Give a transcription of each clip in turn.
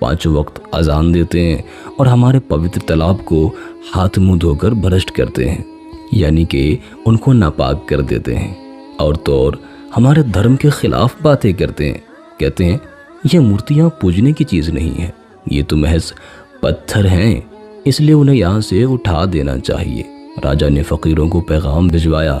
5 وقت اذان دیتے ہیں اور ہمارے پوتر تالاب کو ہاتھ منہ دھو کر برشت کرتے ہیں، یعنی کہ ان کو ناپاک کر دیتے ہیں، اور تو اور ہمارے دھرم کے خلاف باتیں کرتے ہیں۔ کہتے ہیں یہ مورتیاں پوجنے کی چیز نہیں ہے، یہ تو محض پتھر ہیں، اس لیے انہیں یہاں سے اٹھا دینا چاہیے۔ راجا نے فقیروں کو پیغام بھجوایا،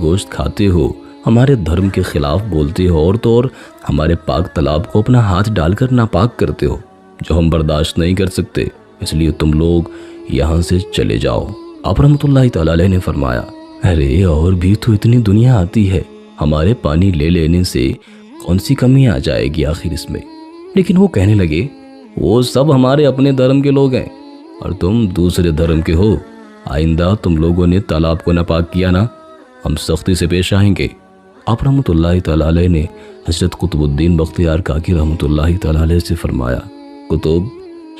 گوشت کھاتے ہو، ہمارے دھرم کے خلاف بولتے ہو، اور تو اور ہمارے پاک تالاب کو اپنا ہاتھ ڈال کر ناپاک کرتے ہو، جو ہم برداشت نہیں کر سکتے، اس لیے تم لوگ یہاں سے چلے جاؤ۔ آپ رحمۃ اللہ تعالی علیہ نے فرمایا، ارے اور بھی تو اتنی دنیا آتی ہے، ہمارے پانی لے لینے سے کون سی کمی آ جائے گی آخر اس میں؟ لیکن وہ کہنے لگے، وہ سب ہمارے اپنے دھرم کے لوگ ہیں اور تم دوسرے دھرم کے ہو، آئندہ تم لوگوں نے تالاب کو ناپاک کیا نا، ہم سختی سے پیش آئیں گے۔ آپ رحمۃ اللہ تعالی علیہ نے حضرت قطب الدین بختیار کاکی رحمۃ اللہ تعالی علیہ سے فرمایا، قطب،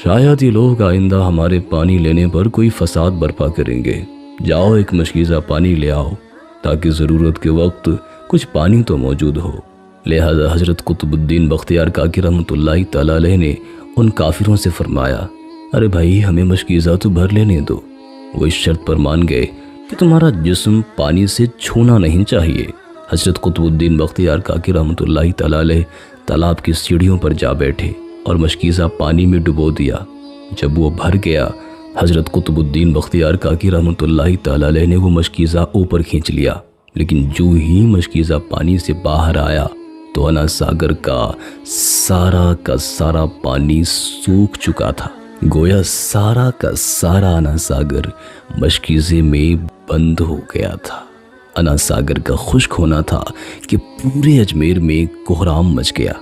شاید یہ لوگ آئندہ ہمارے پانی لینے پر کوئی فساد برپا کریں گے، جاؤ ایک مشکیزہ پانی لے آؤ تاکہ ضرورت کے وقت کچھ پانی تو موجود ہو۔ لہذا حضرت قطب الدین بختیار کاکی رحمۃ اللہ تعالی علیہ نے ان کافروں سے فرمایا، ارے بھائی ہمیں مشکیزہ تو بھر لینے دو۔ وہ اس شرط پر مان گئے کہ تمہارا جسم پانی سے چھونا نہیں چاہیے۔ حضرت قطب الدین بختیار کاکی رحمۃ اللہ تعالی علیہ تالاب کی سیڑھیوں پر جا بیٹھے اور مشکیزہ پانی میں ڈبو دیا۔ جب وہ بھر گیا، حضرت قطب الدین بختیار کاکی رحمۃ اللہ تعالی علیہ نے وہ مشکیزہ اوپر کھینچ لیا، لیکن جو ہی مشکیزہ پانی سے باہر آیا تو انا ساگر کا سارا پانی سوکھ چکا تھا، گویا سارا کا سارا انا ساگر مشکیزے میں بند ہو گیا تھا۔ انا ساگر کا خشک ہونا تھا کہ پورے اجمیر میں کوہرام مچ گیا،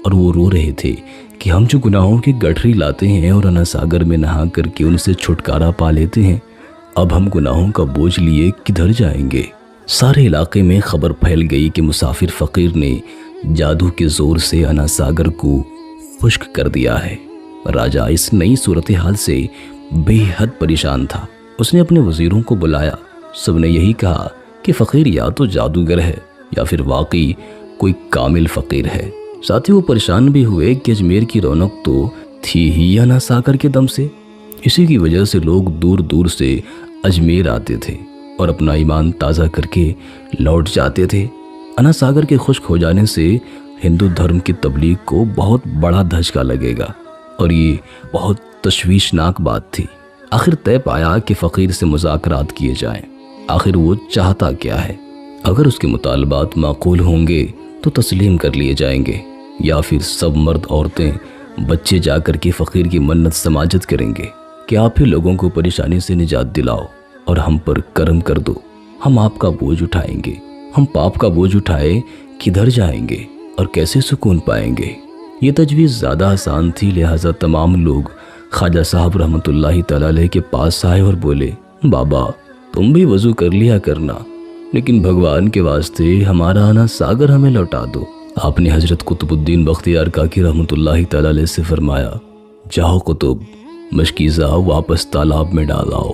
اور وہ رو رہے تھے کہ ہم جو گناہوں کی گٹھری لاتے ہیں اور انا ساگر میں نہا کر کے ان سے چھٹکارا پا لیتے ہیں، اب ہم گناہوں کا بوجھ لیے کدھر جائیں گے؟ سارے علاقے میں خبر پھیل گئی کہ مسافر فقیر نے جادو کے زور سے انا ساگر کو خشک کر دیا ہے۔ راجہ اس نئی صورتحال سے بے حد پریشان تھا۔ اس نے اپنے وزیروں کو بلایا، سب نے یہی کہا کہ فقیر یا تو جادوگر ہے یا پھر واقعی کوئی کامل فقیر ہے۔ ساتھ ہی وہ پریشان بھی ہوئے کہ اجمیر کی رونق تو تھی ہی انا ساگر کے دم سے، اسی کی وجہ سے لوگ دور دور سے اجمیر آتے تھے اور اپنا ایمان تازہ کر کے لوٹ جاتے تھے۔ انا ساگر کے خشک ہو جانے سے ہندو دھرم کی تبلیغ کو بہت بڑا دھچکا لگے گا، اور یہ بہت تشویشناک بات تھی۔ آخر طے پایا کہ فقیر سے مذاکرات کیے جائیں۔ آخر وہ چاہتا کیا ہے؟ اگر اس کے مطالبات معقول ہوں گے تو تسلیم کر لیے جائیں گے، یا پھر سب مرد عورتیں بچے جا کر کے فقیر کی منت سماجت کریں گے کہ آپ ہی لوگوں کو پریشانی سے نجات دلاؤ اور ہم پر کرم کر دو، ہم آپ کا بوجھ اٹھائیں گے۔ ہم پاپ کا بوجھ اٹھائے کدھر جائیں گے اور کیسے سکون پائیں گے؟ یہ تجویز زیادہ آسان تھی، لہٰذا تمام لوگ خواجہ صاحب رحمۃ اللہ تعالی علیہ کے پاس آئے اور بولے، بابا تم بھی وضو کر لیا کرنا، لیکن بھگوان کے واسطے ہمارا انا ساگر ہمیں لوٹا دو۔ آپ نے حضرت قطب الدین بختیار کاکی رحمۃ اللہ تعالی علیہ سے فرمایا، جاؤ قطب، مشکیزہ واپس تالاب میں ڈال آؤ۔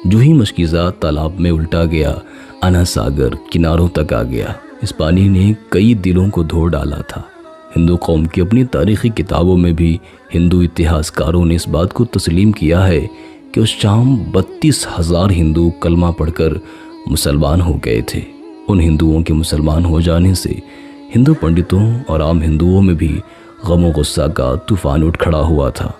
جو ہی مشکیزہ تالاب میں الٹا گیا، انا ساگر کناروں تک آ گیا۔ اس پانی نے کئی دلوں کو دھو ڈالا تھا۔ ہندو قوم کی اپنی تاریخی کتابوں میں بھی ہندو اتہاسکاروں نے اس بات کو تسلیم کیا ہے کہ اس شام 32,000 ہندو کلمہ پڑھ کر مسلمان ہو گئے تھے۔ ان ہندوؤں کے مسلمان ہو جانے سے ہندو پنڈتوں اور عام ہندوؤں میں بھی غم و غصہ کا طوفان اٹھ کھڑا ہوا تھا۔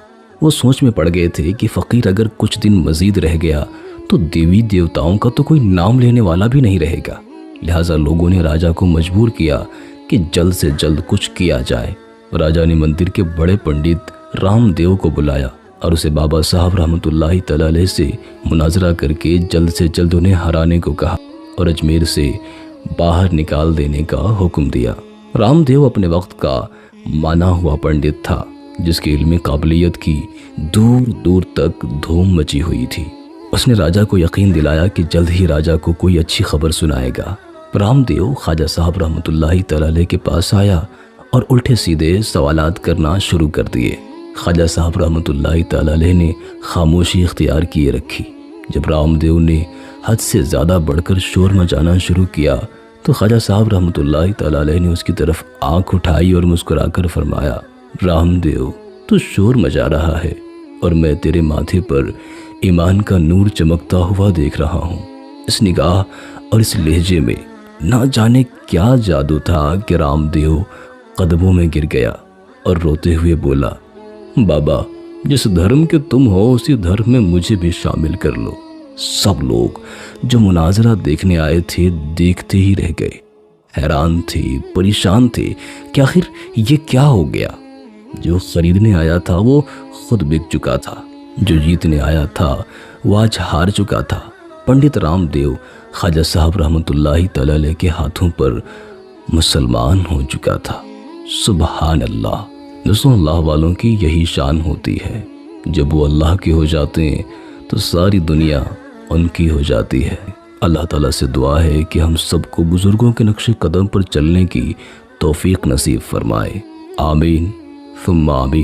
وہ سوچ میں پڑ گئے تھے کہ فقیر اگر کچھ دن مزید رہ گیا تو دیوی دیوتاؤں کا تو کوئی نام لینے والا بھی نہیں رہے گا۔ لہٰذا لوگوں نے راجہ کو مجبور کیا کہ جلد سے جلد کچھ کیا جائے۔ راجہ نے مندر کے بڑے پنڈت رام دیو کو بلایا اور اسے بابا صاحب رحمۃ اللہ تعالی علیہ سے مناظرہ کر کے جلد سے جلد انہیں ہرانے کو کہا اور اجمیر سے باہر نکال دینے کا حکم دیا۔ رام دیو اپنے وقت کا مانا ہوا پنڈت تھا، جس کے علم قابلیت کی دور دور تک دھوم مچی ہوئی تھی۔ اس نے راجہ کو یقین دلایا کہ جلد ہی راجہ کو کوئی اچھی خبر سنائے گا۔ رام دیو خواجہ صاحب رحمۃ اللہ تعالی علیہ کے پاس آیا اور الٹے سیدھے سوالات کرنا شروع کر دیے۔ خواجہ صاحب رحمۃ اللہ تعالی علیہ نے خاموشی اختیار کیے رکھی۔ جب رام دیو نے حد سے زیادہ بڑھ کر شور مچانا شروع کیا تو خواجہ صاحب رحمۃ اللہ تعالی علیہ نے اس کی طرف آنکھ اٹھائی اور مسکرا کر فرمایا، رام دیو تو شور مچا رہا ہے اور میں تیرے ماتھے پر ایمان کا نور چمکتا ہوا دیکھ رہا ہوں۔ اس نگاہ اور اس لہجے میں نہ جانے کیا جادو تھا کہ رام دیو قدموں میں گر گیا اور روتے ہوئے بولا، بابا جس دھرم کے تم ہو اسی دھرم میں مجھے بھی شامل کر لو۔ سب لوگ جو مناظرہ دیکھنے آئے تھے دیکھتے ہی رہ گئے، حیران تھے، پریشان تھے کہ آخر یہ کیا ہو گیا۔ جو خریدنے آیا تھا وہ خود بک چکا تھا، جو جیتنے آیا تھا وہ آج ہار چکا تھا۔ پنڈت رام دیو خواجہ صاحب رحمۃ اللہ تعالی علیہ کے ہاتھوں پر مسلمان ہو چکا تھا۔ سبحان اللہ۔ دوستوں، اللہ والوں کی یہی شان ہوتی ہے، جب وہ اللہ کے ہو جاتے ہیں تو ساری دنیا ان کی ہو جاتی ہے۔ اللہ تعالیٰ سے دعا ہے کہ ہم سب کو بزرگوں کے نقش قدم پر چلنے کی توفیق نصیب فرمائے۔ آمین ثم آمین۔